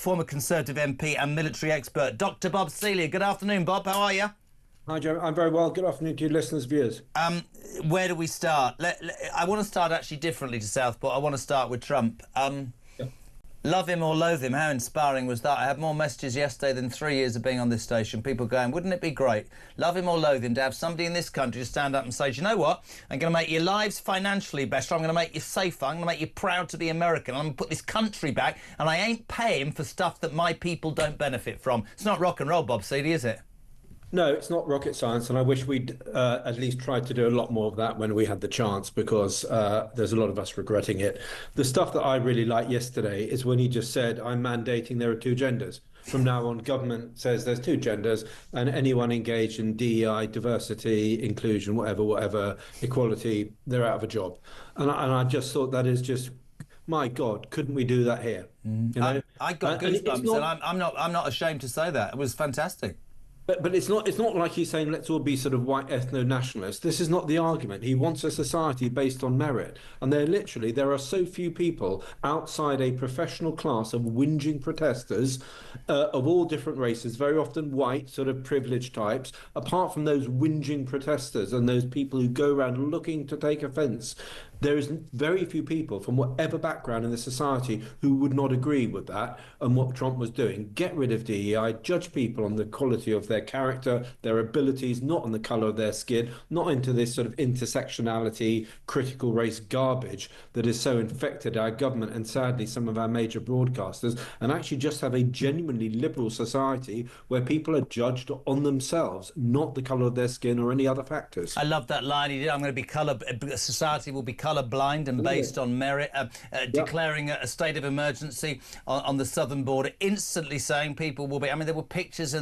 former Conservative MP and military expert, Dr. Bob Seeley. Good afternoon, Bob. How are you? Hi, Joe. I'm very well. Good afternoon to you listeners, viewers. Where do we start? I want to start actually differently to Southport. I want to start with Trump. Love him or loathe him, how inspiring was that? I had more messages yesterday than 3 years of being on this station. People going, wouldn't it be great, love him or loathe him, to have somebody in this country to stand up and say, do you know what? I'm going to make your lives financially better. I'm going to make you safer. I'm going to make you proud to be American. I'm going to put this country back, and I ain't paying for stuff that my people don't benefit from. It's not rock and roll, Bob Seeley, is it? No, it's not rocket science, and I wish we'd at least tried to do a lot more of that when we had the chance, because there's a lot of us regretting it. The stuff that I really liked yesterday is when he just said, I'm mandating there are two genders. From now on, government says there's two genders, and anyone engaged in DEI, diversity, inclusion, whatever, equality, they're out of a job. And I just thought that is just, my God, couldn't we do that here? You know? I got goosebumps, and I'm not ashamed to say that. It was fantastic. But it's not like he's saying let's all be sort of white ethno-nationalists. This is not the argument. He wants a society based on merit. And there are so few people outside a professional class of whinging protesters of all different races, very often white, sort of privileged types, apart from those whinging protesters and those people who go around looking to take offence. There is very few people from whatever background in the society who would not agree with that and what Trump was doing. Get rid of DEI, judge people on the quality of their character, their abilities, not on the colour of their skin, not into this sort of intersectionality, critical race garbage that has so infected our government and sadly some of our major broadcasters, and actually just have a genuinely liberal society where people are judged on themselves, not the colour of their skin or any other factors. I love that line he did. I'm going to be society will be colour blind and based on merit, declaring a state of emergency on the southern border, instantly saying people will be. I mean, there were pictures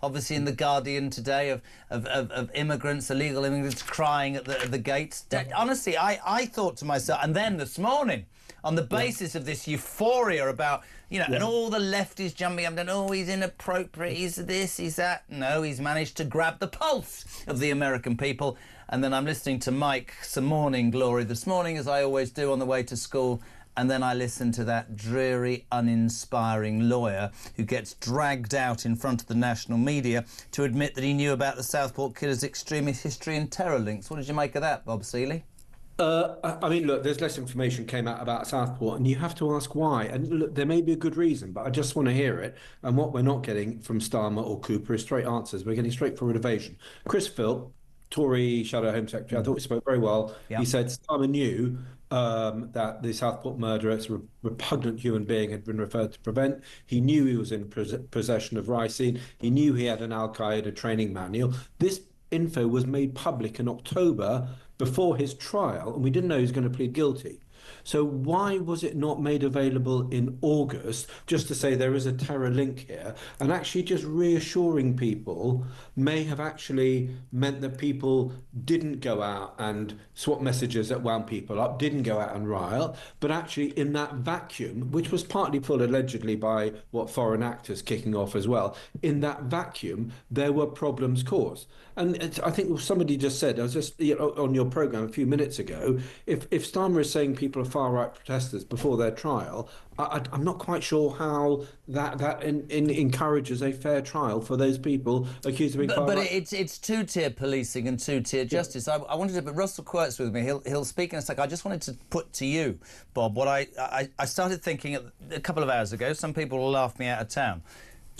obviously in the Guardian today of immigrants, illegal immigrants, crying at the gates. Honestly, I thought to myself, and then this morning, on the basis of this euphoria about, and all the left is jumping up and, oh, he's inappropriate, he's this, he's that. No, he's managed to grab the pulse of the American people. And then I'm listening to Mike, some Morning Glory this morning, as I always do on the way to school. And then I listen to that dreary, uninspiring lawyer who gets dragged out in front of the national media to admit that he knew about the Southport killer's extremist history and terror links. What did you make of that, Bob Seeley? I mean, look, there's less information came out about Southport, and you have to ask why. And look, there may be a good reason, but I just want to hear it. And what we're not getting from Starmer or Cooper is straight answers. We're getting straightforward evasion. Chris Philp, Tory Shadow Home Secretary, I thought he spoke very well. Yeah. He said Starmer knew that the Southport murderer, it's a repugnant human being, had been referred to prevent. He knew he was in possession of ricin. He knew he had an Al-Qaeda training manual. This info was made public in October before his trial, and we didn't know he was going to plead guilty. So why was it not made available in August, just to say there is a terror link here? And actually just reassuring people may have actually meant that people didn't go out and swap messages that wound people up, didn't go out and riot, but actually in that vacuum, which was partly pulled allegedly by what foreign actors kicking off as well, in that vacuum, there were problems caused. And I think somebody just said, I was just on your programme a few minutes ago, if Starmer is saying people are far-right protesters before their trial, I'm not quite sure how that encourages a fair trial for those people accused of being far-right. But it's two-tier policing and two-tier justice. I wanted to, but Russell Quirk's with me. He'll speak in a second. I just wanted to put to you, Bob, what I started thinking a couple of hours ago. Some people will laugh me out of town.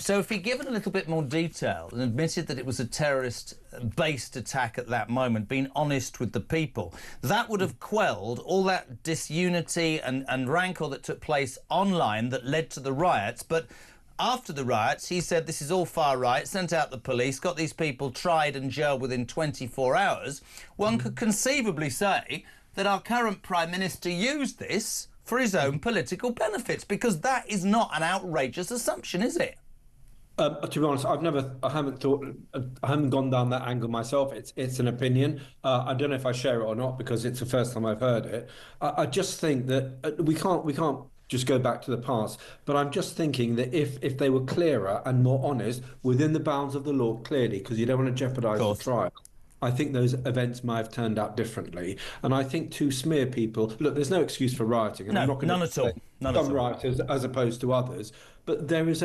So if he'd given a little bit more detail and admitted that it was a terrorist-based attack at that moment, being honest with the people, that would have quelled all that disunity and rancor that took place online that led to the riots. But after the riots, he said this is all far right, sent out the police, got these people tried and jailed within 24 hours. One could conceivably say that our current Prime Minister used this for his own political benefits, because that is not an outrageous assumption, is it? To be honest, I haven't gone down that angle myself. It's an opinion. I don't know if I share it or not, because it's the first time I've heard it. I just think that we can't just go back to the past. But I'm just thinking that if they were clearer and more honest within the bounds of the law, clearly, because you don't want to jeopardise the trial. I think those events might have turned out differently. And I think to smear people, look, there's no excuse for rioting, and I'm No, not going none to at say all. None at some all. rioters as opposed to others, but there is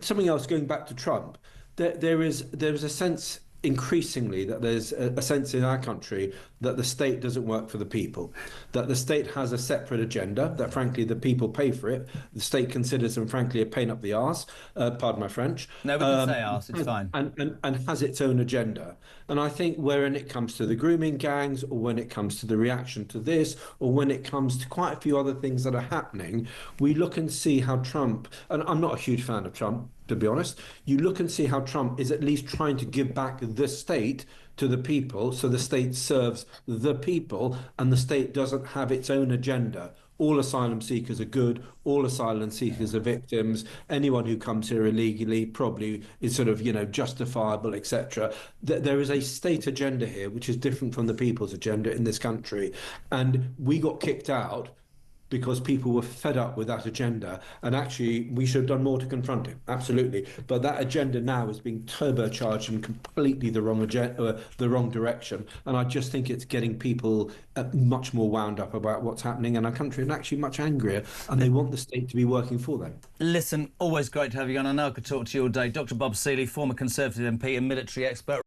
something else going back to Trump. There is a sense increasingly that there's a sense in our country that the state doesn't work for the people, that the state has a separate agenda, that frankly the people pay for it. The state considers them frankly a pain up the arse, pardon my French, No, we can say ours. It's fine. and has its own agenda. And I think when it comes to the grooming gangs, or when it comes to the reaction to this, or when it comes to quite a few other things that are happening, we look and see how Trump, and I'm not a huge fan of Trump, to be honest, you look and see how Trump is at least trying to give back the state to the people, so the state serves the people and the state doesn't have its own agenda. All asylum seekers are good, all asylum seekers are victims. Anyone who comes here illegally probably is sort of, justifiable, etc. There is a state agenda here which is different from the people's agenda in this country. And we got kicked out because people were fed up with that agenda. And actually, we should have done more to confront it. Absolutely. But that agenda now is being turbocharged in completely the wrong the wrong direction. And I just think it's getting people much more wound up about what's happening in our country, and actually much angrier. And they want the state to be working for them. Listen, always great to have you on. I know I could talk to you all day. Dr. Bob Seeley, former Conservative MP and military expert.